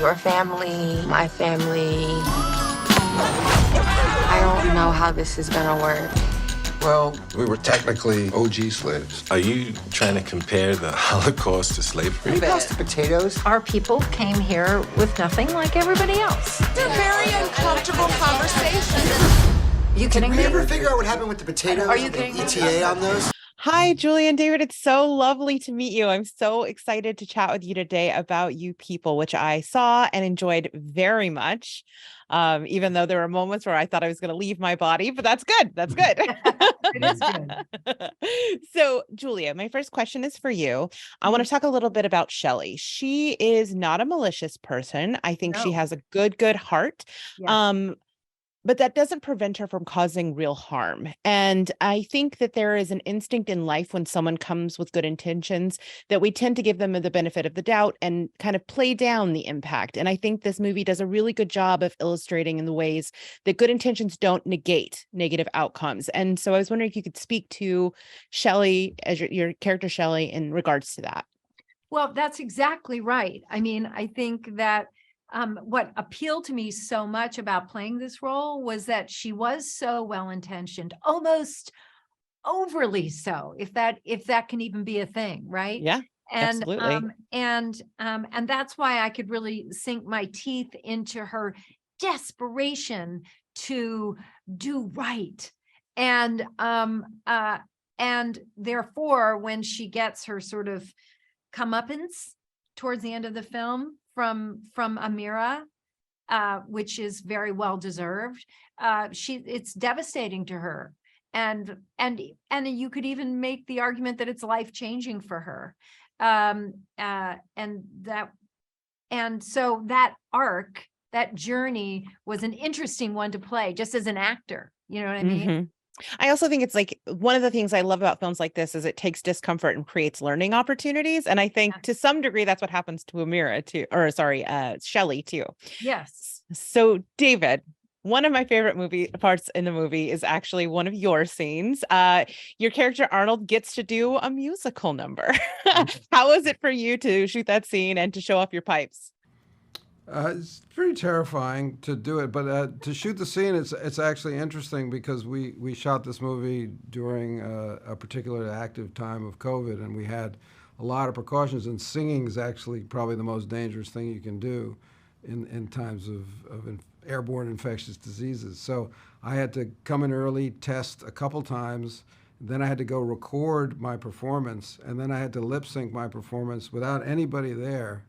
your family, my family. I don't know how this is gonna work. Well, we were technically OG slaves. Are you trying to compare the Holocaust to slavery? Can you pass the potatoes? Our people came here with nothing like everybody else. They're very uncomfortable conversations. Are you kidding Did me? we ever figure out what happened with the potatoes? Are you and the kidding me? ETA on those? Hi, Julie and David. It's so lovely to meet you. I'm so excited to chat with you today about You People, which I saw and enjoyed very much. Even though there were moments where I thought I was going to leave my body, but that's good. That's good. It is good. So, Julia, my first question is for you. I want to talk a little bit about Shelley. She is not a malicious person. I think she No. has a good heart. Yes. But that doesn't prevent her from causing real harm. And I think that there is an instinct in life when someone comes with good intentions that we tend to give them the benefit of the doubt and kind of play down the impact. And I think this movie does a really good job of illustrating in the ways that good intentions don't negate negative outcomes. And so I was wondering if you could speak to Shelley, as your character Shelley, in regards to that. Well, that's exactly right. I mean, I think that what appealed to me so much about playing this role was that she was so well-intentioned, almost overly so, if that can even be a thing, right? Yeah, And absolutely. And that's why I could really sink my teeth into her desperation to do right. And therefore, when she gets her sort of comeuppance towards the end of the film from Amira, which is very well deserved, it's devastating to her. And you could even make the argument that it's life-changing for her. And so that arc, that journey was an interesting one to play just as an actor. You know what I mean? Mhm. I also think it's like one of the things I love about films like this is it takes discomfort and creates learning opportunities. And I think to some degree, that's what happens to Amira too, or sorry, Shelley too. Yes. So David, one of my favorite parts in the movie is actually one of your scenes. Your character Arnold gets to do a musical number. How was it for you to shoot that scene and to show off your pipes? It's pretty terrifying to do it, but to shoot the scene, it's actually interesting because we shot this movie during a particularly active time of COVID, and we had a lot of precautions. And singing is actually probably the most dangerous thing you can do in times of airborne infectious diseases. So I had to come in early, test a couple times. Then I had to go record my performance, and then I had to lip sync my performance without anybody there.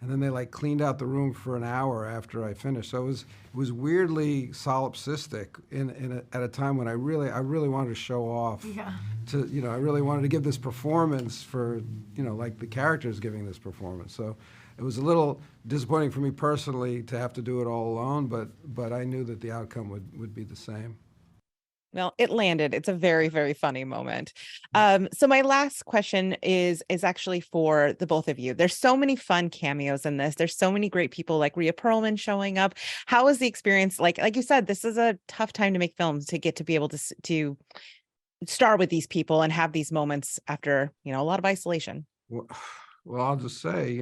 And then they like cleaned out the room for an hour after I finished. So it was weirdly solipsistic at a time when I really wanted to show off. Yeah. I really wanted to give this performance for, like the characters giving this performance. So it was a little disappointing for me personally to have to do it all alone, but I knew that the outcome would be the same. Well, it landed. It's a very, very funny moment. So my last question is actually for the both of you. There's so many fun cameos in this. There's so many great people like Rhea Perlman showing up. How was the experience? Like you said, this is a tough time to make films, to get to be able to star with these people and have these moments after, a lot of isolation. Well, I'll just say,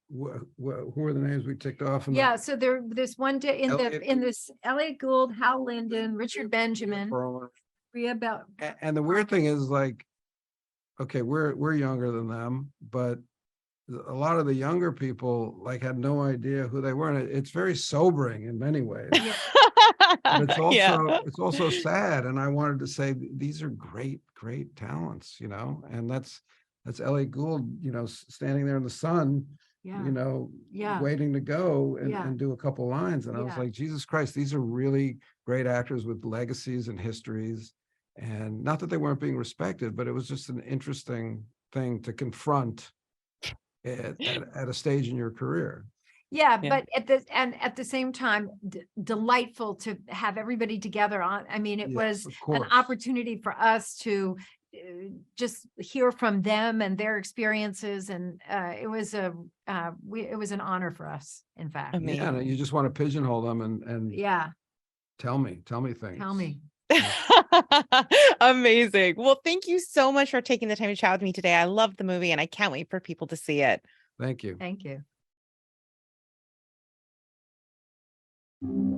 who are the names we ticked off? Yeah, so there's one day in this Elliot Gould, Hal Linden, Richard Benjamin, Perlman. Rhea Bell. And the weird thing is, like, okay, we're younger than them, but a lot of the younger people like had no idea who they were, and it's very sobering in many ways. But it's also sad, and I wanted to say these are great talents, and that's Elliot Gould, standing there in the sun. Yeah. Waiting to go and do a couple lines. And I was like, Jesus Christ, these are really great actors with legacies and histories. And not that they weren't being respected, but it was just an interesting thing to confront at a stage in your career. Yeah, but at the same time, delightful to have everybody together on. I mean, it was an opportunity for us to just hear from them and their experiences, and it was an honor for us, in fact. Amazing. Yeah, and you just want to pigeonhole them and Yeah, tell me things. tell me. Amazing. Well, thank you so much for taking the time to chat with me today. I love the movie and I can't wait for people to see it. Thank you. Thank you. you.